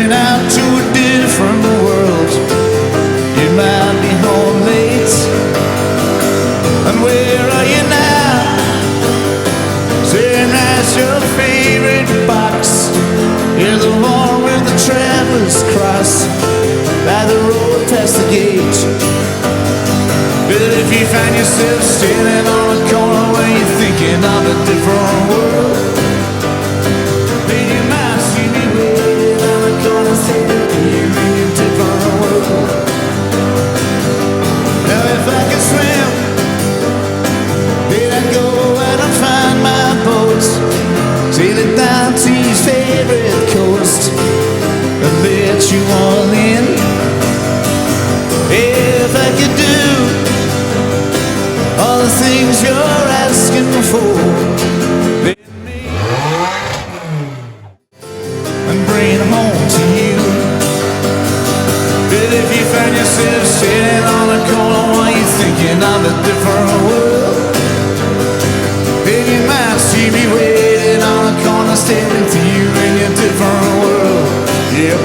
Heading out to a different world. You might be home late. And where are you now? Staring at your favorite box. You're the one with the traveler's cross by the road past the gate. But if you find yourself standing on a corner where you're thinking of a different world, then you might see me waiting on the corner standing here in a different world. Now if I could swim, then I'd go out and find my boat, sail it down to your favorite coast, and let you all in. If I could do all the things you're asking for, then me and bring it home to you. But if you find yourself sitting on a corner while you're thinking of a different world, then you might see me waiting on a corner standing to you in your different world. Yep.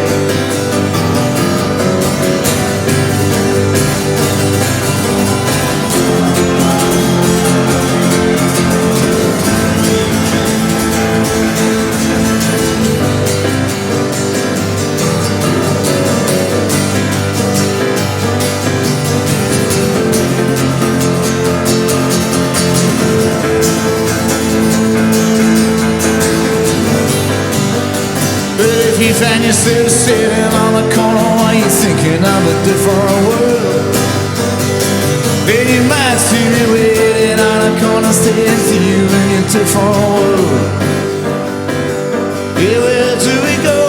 If you find yourself sitting on a corner while you're thinking of a different world, then you might see me waiting on a corner standing to you in a different world. Yeah, where do we go?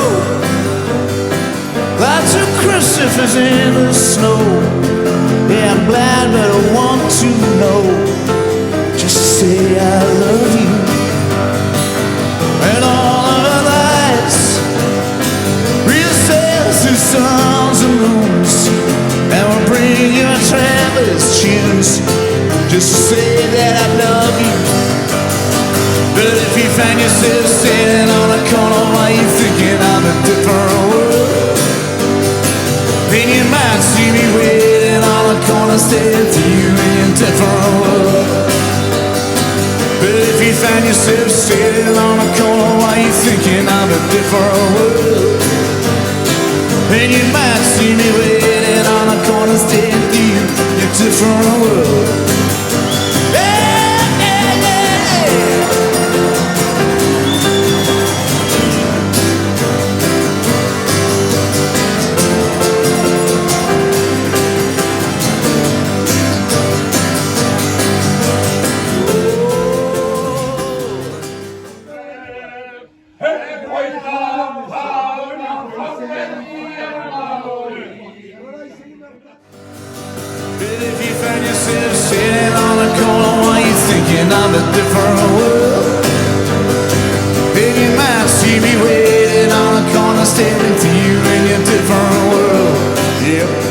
Lots of Christopher's in the snow. Yeah, I'm blind but I want to know, just to say I love you. And all of our lives, real sails through stars and moons, and we'll bring you travelers' tunes, just to say that I love you. But if you find yourself standing on a corner while you're thinking of a different world, then you might see me waiting on a corner standing to you in a different world. But if you find yourself sitting on a corner while you're thinking of a different world, then you might see me waiting on a corner standing to you in a different world. If you find yourself sitting on a corner while you're thinking of a different world, then you might see me waiting on a corner standing to you in your different world. Yep.